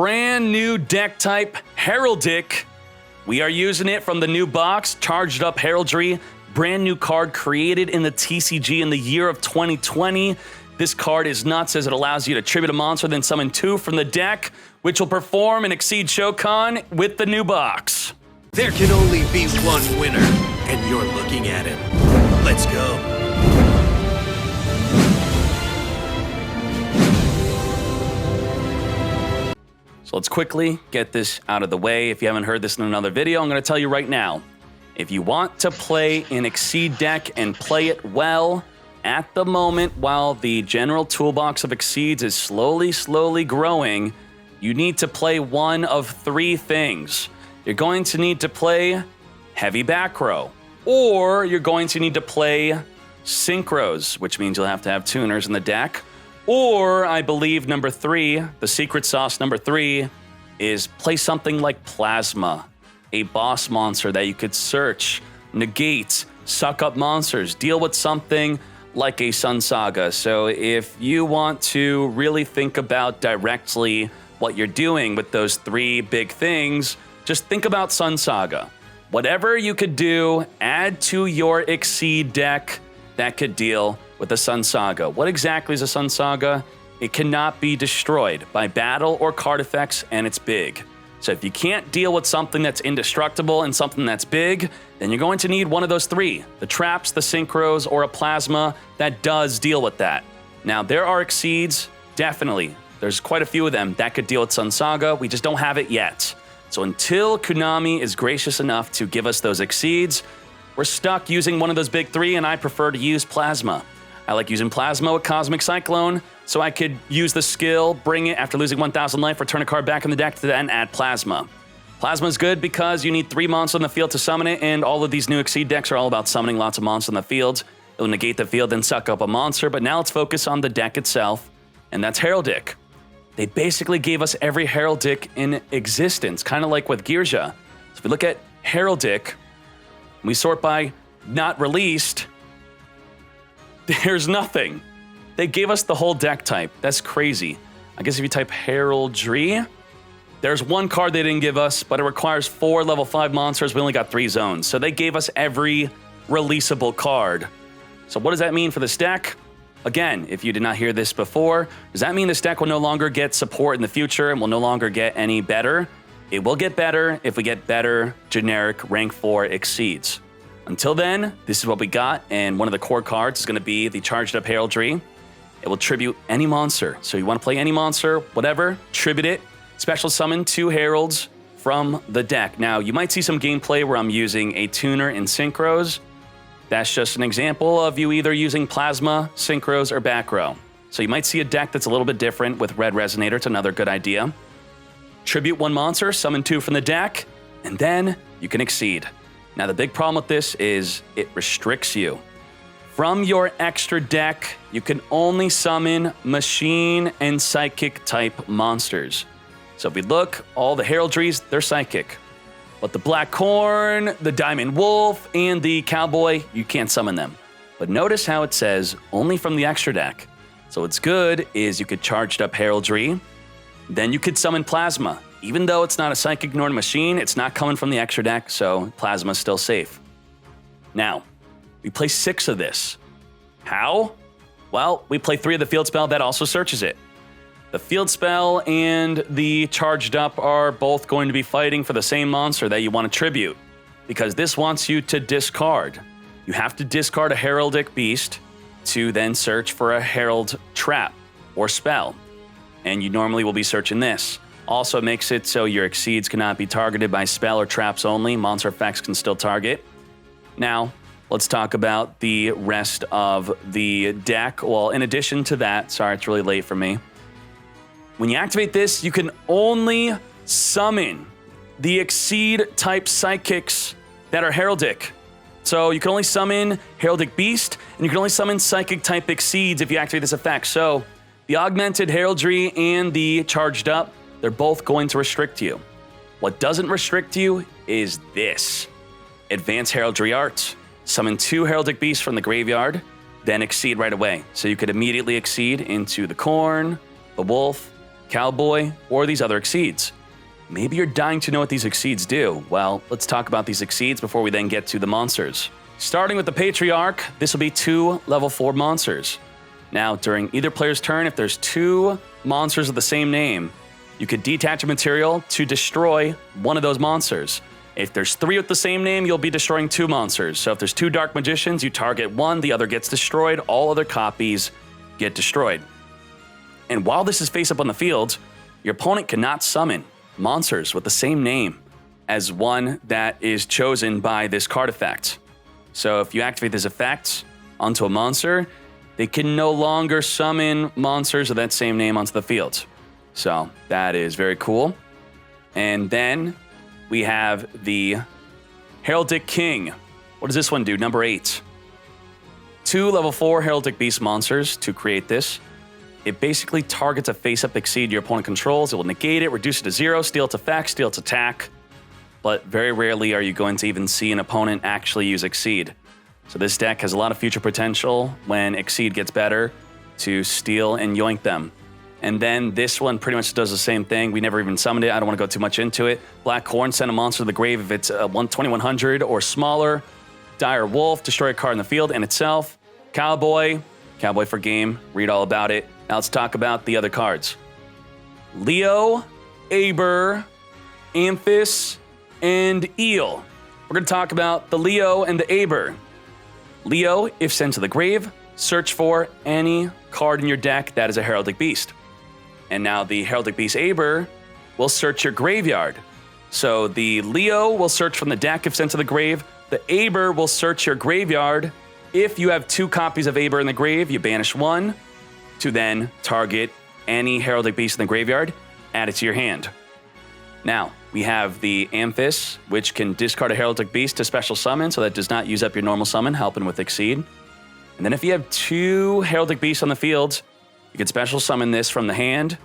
brand new deck type, Heraldic. We are using it from the new box, Charged Up Heraldry, brand new card created in the TCG in the year of 2020. This card is nuts as it allows you to tribute a monster, then summon 2 from the deck, which will perform and exceed Shokan with the new box. There can only be one winner, and you're looking at him. Let's go. So let's quickly get this out of the way. If you haven't heard this in another video, I'm going to tell you right now. If you want to play an Exceed deck and play it well, at the moment, while the general toolbox of Exceeds is slowly growing, you need to play one of 3 things. You're going to need to play heavy back row, or you're going to need to play synchros, which means you'll have to have tuners in the deck. Or, I believe number 3, the secret sauce number 3, is play something like Plasma, a boss monster that you could search, negate, suck up monsters, deal with something like a Sun Saga. So if you want to really think about directly what you're doing with those 3 big things, just think about Sun Saga. Whatever you could do, add to your Exceed deck that could deal with the Sun Saga. What exactly is a Sun Saga? It cannot be destroyed by battle or card effects, and it's big. So if you can't deal with something that's indestructible and something that's big, then you're going to need one of those 3. The traps, the synchros, or a plasma that does deal with that. Now, there are Exceeds, definitely. There's quite a few of them that could deal with Sun Saga. We just don't have it yet. So until Konami is gracious enough to give us those Exceeds, we're stuck using one of those big 3, and I prefer to use Plasma. I like using Plasma with Cosmic Cyclone, so I could use the skill, bring it after losing 1,000 life, return a card back in the deck to then add Plasma. Plasma is good because you need 3 monsters on the field to summon it, and all of these new Exceed decks are all about summoning lots of monsters on the field. It'll negate the field and suck up a monster, but now let's focus on the deck itself, and that's Heraldic. They basically gave us every Heraldic in existence, kind of like with yugioh. So if we look at Heraldic, we sort by not released, there's nothing. They gave us the whole deck type. That's crazy. I guess if you type Heraldry, there's 1 card they didn't give us, but it requires 4 level 5 monsters. We only got 3 zones. So they gave us every releasable card. So what does that mean for this deck? Again, if you did not hear this before, does that mean this deck will no longer get support in the future and will no longer get any better? It will get better if we get better generic rank 4 Exceeds. Until then, this is what we got, and one of the core cards is going to be the Charged Up Heraldry. It will tribute any monster. So you want to play any monster, whatever, tribute it, special summon 2 heralds from the deck. Now, you might see some gameplay where I'm using a tuner in synchros. That's just an example of you either using Plasma, synchros, or back row. So you might see a deck that's a little bit different with Red Resonator. It's another good idea. Tribute 1 monster, summon 2 from the deck, and then you can Exceed. Now, the big problem with this is it restricts you. From your extra deck, you can only summon Machine and Psychic type monsters. So if we look, all the Heraldries, they're Psychic. But the Black Corn, the Diamond Wolf, and the Cowboy, you can't summon them. But notice how it says only from the extra deck. So what's good is you could Charged Up Heraldry, then you could summon Plasma. Even though it's not a Psychic nor a Machine, it's not coming from the extra deck, so Plasma's still safe. Now, we play 6 of this. How? Well, we play 3 of the field spell that also searches it. The field spell and the Charged Up are both going to be fighting for the same monster that you want to tribute, because this wants you to discard. You have to discard a Heraldic Beast to then search for a Herald Trap or spell, and you normally will be searching this. Also makes it so your Exceeds cannot be targeted by spell or traps only. Monster effects can still target. Now, let's talk about the rest of the deck. Well, in addition to that, sorry, it's really late for me. When you activate this, you can only summon the Exceed type Psychics that are Heraldic. So you can only summon Heraldic Beast, and you can only summon Psychic type Exceeds if you activate this effect. So the Augmented Heraldry and the Charged Up, they're both going to restrict you. What doesn't restrict you is this. Advanced Heraldry Art. Summon 2 Heraldic Beasts from the graveyard, then Exceed right away. So you could immediately Exceed into the Corn, the Wolf, Cowboy, or these other Exceeds. Maybe you're dying to know what these Exceeds do. Well, let's talk about these Exceeds before we then get to the monsters. Starting with the Patriarch, this will be 2 level 4 monsters. Now, during either player's turn, if there's 2 monsters of the same name, you could detach a material to destroy one of those monsters. If there's 3 with the same name, you'll be destroying 2 monsters. So if there's 2 Dark Magicians, you target one, the other gets destroyed, all other copies get destroyed. And while this is face up on the field, your opponent cannot summon monsters with the same name as one that is chosen by this card effect. So if you activate this effect onto a monster, they can no longer summon monsters of that same name onto the field. So that is very cool. And then we have the Heraldic King. What does this one do? Number 8. 2 level 4 Heraldic Beast monsters to create this. It basically targets a face-up Exceed your opponent controls. It will negate it, reduce it to 0, steal its effect, steal its attack. But very rarely are you going to even see an opponent actually use Exceed. So this deck has a lot of future potential when Exceed gets better to steal and yoink them. And then this one pretty much does the same thing. We never even summoned it. I don't want to go too much into it. Black Horn, send a monster to the grave if it's 2100 or smaller. Dire Wolf, destroy a card in the field and itself. Cowboy for game. Read all about it. Now let's talk about the other cards. Leo, Aber, Amphis, and Eel. We're going to talk about the Leo and the Aber. Leo, if sent to the grave, search for any card in your deck that is a Heraldic Beast. And now the Heraldic Beast Aber will search your graveyard. So the Leo will search from the deck if sent to the grave. The Aber will search your graveyard. If you have 2 copies of Aber in the grave, you banish one to then target any Heraldic Beast in the graveyard, add it to your hand. Now, we have the Amphis, which can discard a Heraldic Beast to special summon, so that does not use up your normal summon, helping with Exceed. And then if you have 2 Heraldic Beasts on the field, you could special summon this from the hand,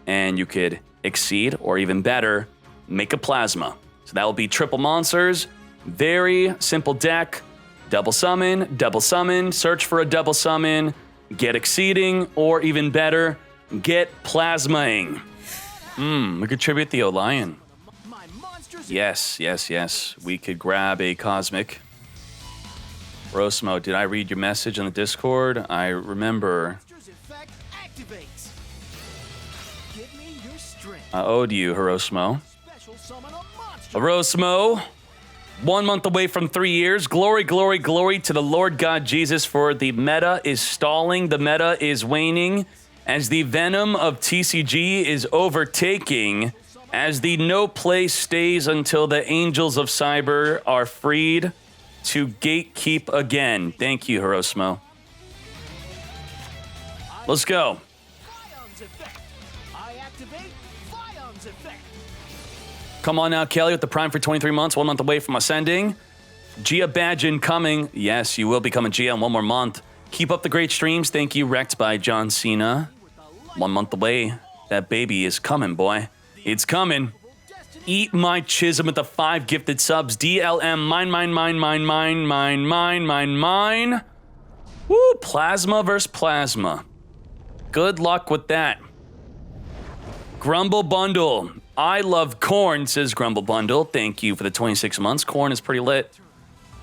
and you could Exceed, or even better, make a Plasma. So that will be triple monsters, very simple deck, double summon, search for a double summon, get Exceeding, or even better, get Plasmaing. We could tribute the Olion. Yes. We could grab a Cosmic. Rosmo, did I read your message on the Discord? I remember. I owed you, Hirosmo. Hirosmo, 1 month away from 3 years. Glory to the Lord God Jesus, for the meta is stalling, the meta is waning, as the venom of TCG is overtaking, as the no play stays until the angels of cyber are freed to gatekeep again. Thank you, Hirosmo. Let's go. Come on now, Kelly, with the Prime for 23 months, 1 month away from ascending. Gia badge incoming. Yes, you will become a Gia in 1 more month. Keep up the great streams. Thank you, Wrecked by John Cena. 1 month away. That baby is coming, boy. It's coming. Eat my chism with the 5 gifted subs. DLM, mine. Woo, Plasma versus Plasma. Good luck with that. Grumble Bundle. I love corn, says Grumble Bundle. Thank you for the 26 months. Corn is pretty lit.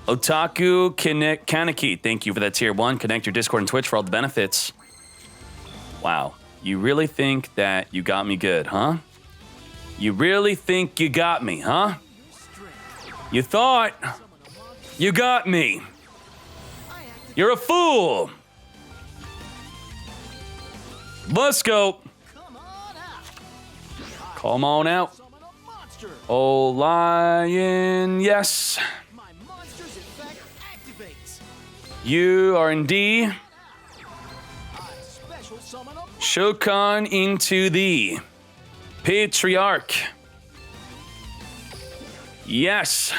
Otaku Kaneki. Thank you for that tier 1. Connect your Discord and Twitch for all the benefits. Wow. You really think that you got me good, huh? You really think you got me, huh? You thought you got me. You're a fool. Let's go. Come on out. Oh, lion, yes. You are indeed Shokan into the Patriarch. Yes.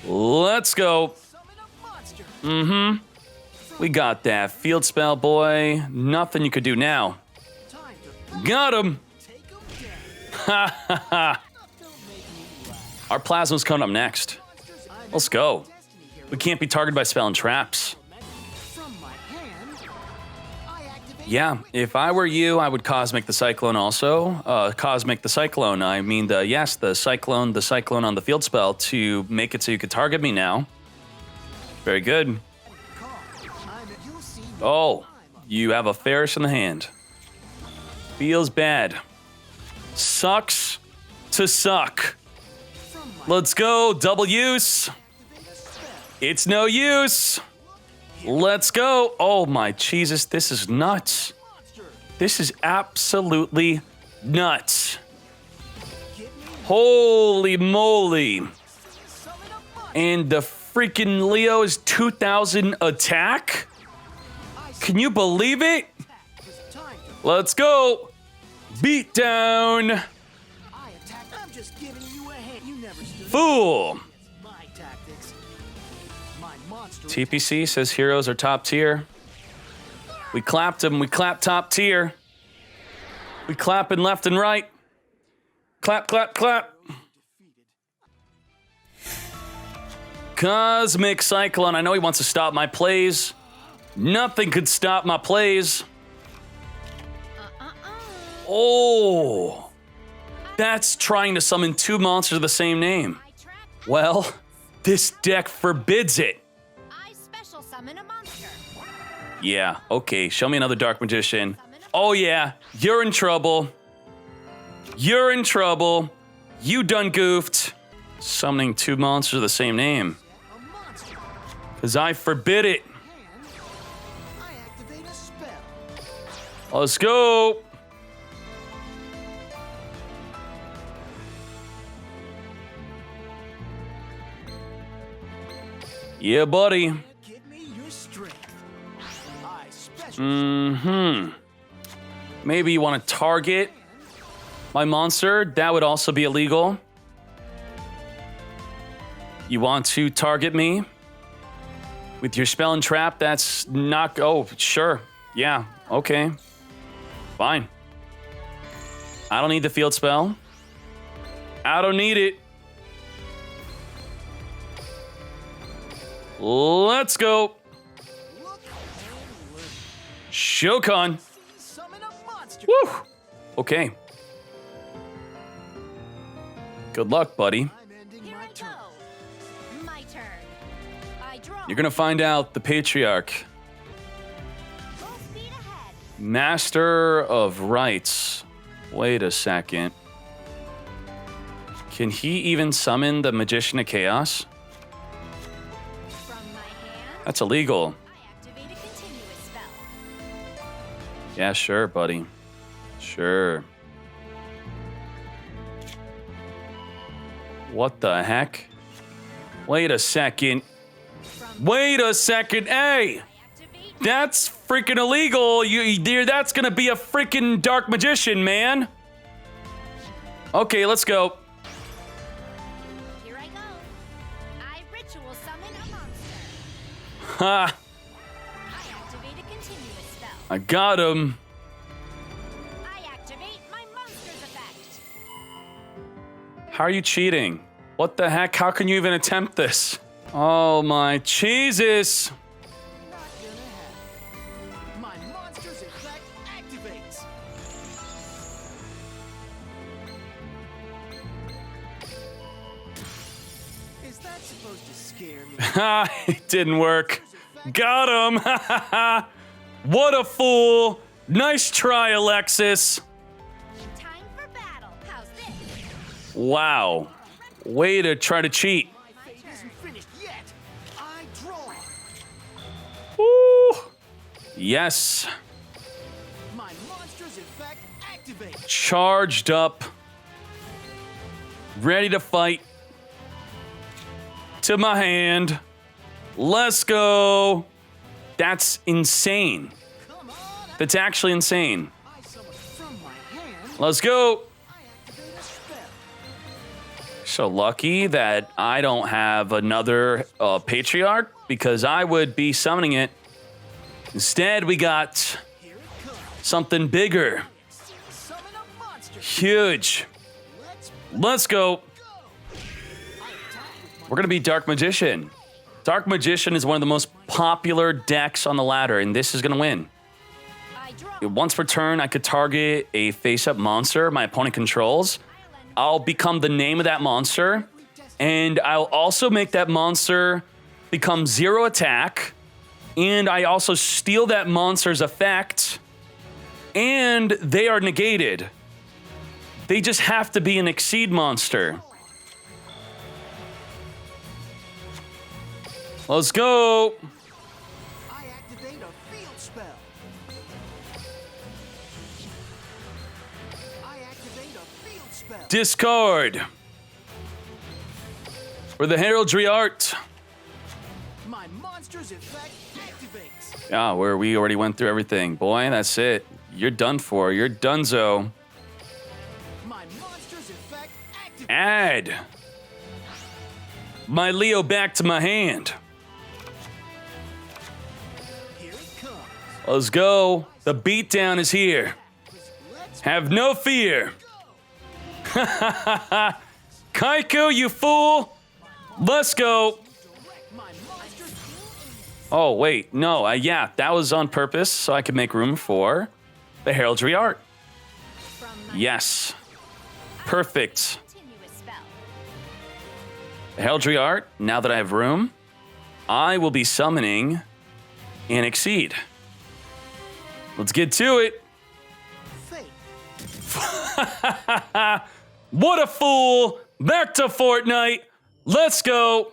Let's go. We got that. Field spell, boy. Nothing you could do now. Got him. Our Plasma's coming up next. Let's go. We can't be targeted by spell and traps. Yeah, if I were you, I would Cosmic the Cyclone also. Cosmic the Cyclone, I mean the Cyclone on the field spell to make it so you could target me now. Very good. Oh, you have a Ferris in the hand. Feels bad. Sucks to suck. Let's go, double use. It's no use. Let's go. Oh my Jesus, this is nuts. This is absolutely nuts. Holy moly. And the freaking Leo is 2,000 attack? Can you believe it? Let's go. Beat down. Fool. TPC says heroes are top tier. We clapped him. We clapped top tier. We clapping left and right. Clap, clap, clap. Cosmic Cyclone. I know he wants to stop my plays. Nothing could stop my plays. Oh. That's trying to summon two monsters of the same name. Well, this deck forbids it. Yeah, okay, show me another Dark Magician. Oh yeah, you're in trouble. You're in trouble. You done goofed. Summoning two monsters of the same name. Because I forbid it. Let's go. Yeah, buddy. Maybe you want to target my monster. That would also be illegal. You want to target me with your spell and trap? That's not... Oh, sure. Yeah, okay. Fine. I don't need the field spell. I don't need it. Let's go. Shokan. Woo. Okay. Good luck, buddy. You're gonna find out the Patriarch. Master of Rights. Wait a second. Can he even summon the Magician of Chaos? That's illegal. Yeah, sure, buddy. Sure. What the heck? Wait a second. Wait a second. Hey! That's freaking illegal. That's gonna be a freaking Dark Magician, man. Okay, let's go. Here I go. I ritual summon a monster. Ha! I activate a continuous spell. I got him. I activate my monster's effect. How are you cheating? What the heck? How can you even attempt this? Oh my Jesus! Not gonna happen. My monster's effect activates. Is that supposed to scare me? Ha! It didn't work. Got him! Ha ha ha! What a fool! Nice try, Alexis. Time for battle. How's this? Wow. Way to try to cheat. My fate isn't finished yet. I draw. Woo! Yes. My monster's effect activates. Charged up. Ready to fight. To my hand. Let's go. That's insane. Come on. That's actually insane. I summon from my hand. Let's go. I activate a spell. So lucky that I don't have another Patriarch because I would be summoning it. Instead, we got Here it comes. something bigger. Summon a monster. Huge. Let's go. We're going to be Dark Magician. Dark Magician is one of the most popular decks on the ladder, and this is going to win. I once per turn, I could target a face-up monster my opponent controls. I'll become the name of that monster, and I'll also make that monster become 0 attack, and I also steal that monster's effect, and they are negated. They just have to be an Exceed monster. Let's go. I activate a field spell. I activate a field spell. Discard. For the heraldry art. My monster's effect activates. Yeah, where we already went through everything. Boy, that's it. You're done for. You're donezo. My monster's effect activates. Add my Leo back to my hand. Here it comes. Let's go. The beatdown is here. Let's Have no fear. Kaiko, you fool. Let's go. direct my monster's Oh, wait. No, yeah, that was on purpose so I could make room for the heraldry art. From my Yes. Perfect. continuous spell. The heraldry art, now that I have room, I will be summoning an Exceed. Let's get to it. fate. What a fool! Back to Fortnite. Let's go.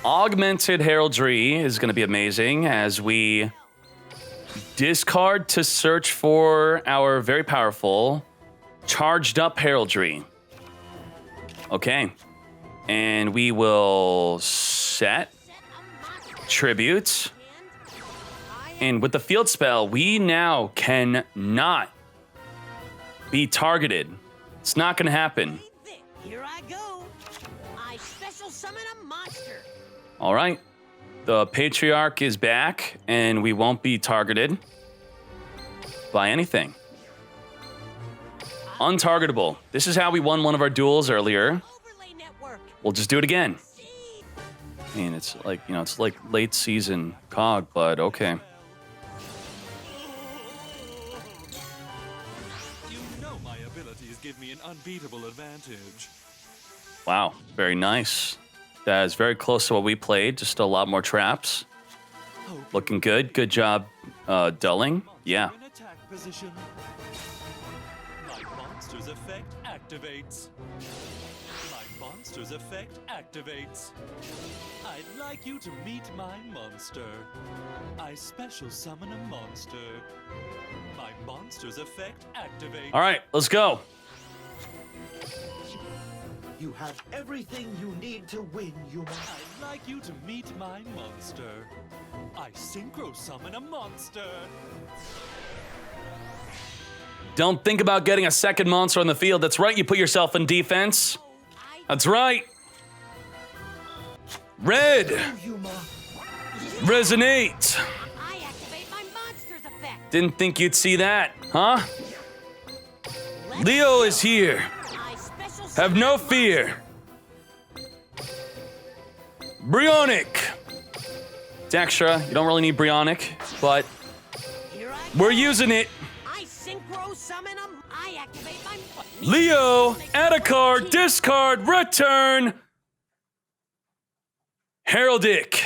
Augmented heraldry is going to be amazing as we discard to search for our very powerful charged up heraldry. Okay. And we will set tributes. And with the field spell, we now cannot be targeted. It's not going to happen. Here I go. I special summon a monster. All right. The Patriarch is back, and we won't be targeted by anything. Untargetable. This is how we won one of our duels earlier. Overlay network. We'll just do it again. I mean, it's like, it's like late season COG, but okay. You know my abilities give me an unbeatable advantage. Wow, very nice. That is very close to what we played, just a lot more traps. Looking good. Good job dulling. Yeah. In attack position. My monster's effect activates. My monster's effect activates. I'd like you to meet my monster. I special summon a monster. My monster's effect activates. All right, let's go. You have everything you need to win, Yuma. I'd like you to meet my monster. I synchro summon a monster. Don't think about getting a second monster on the field. That's right, you put yourself in defense. That's right. Red, Yuma. resonate. I activate my monster's effect. Didn't think you'd see that, huh? Leo is here. I special Have summon no a fear. Bryonic. It's extra. You don't really need Bryonic, but monster. Here I go. we're using it. I synchro summon a. I activate my. Leo, add a card, discard, return. Heraldic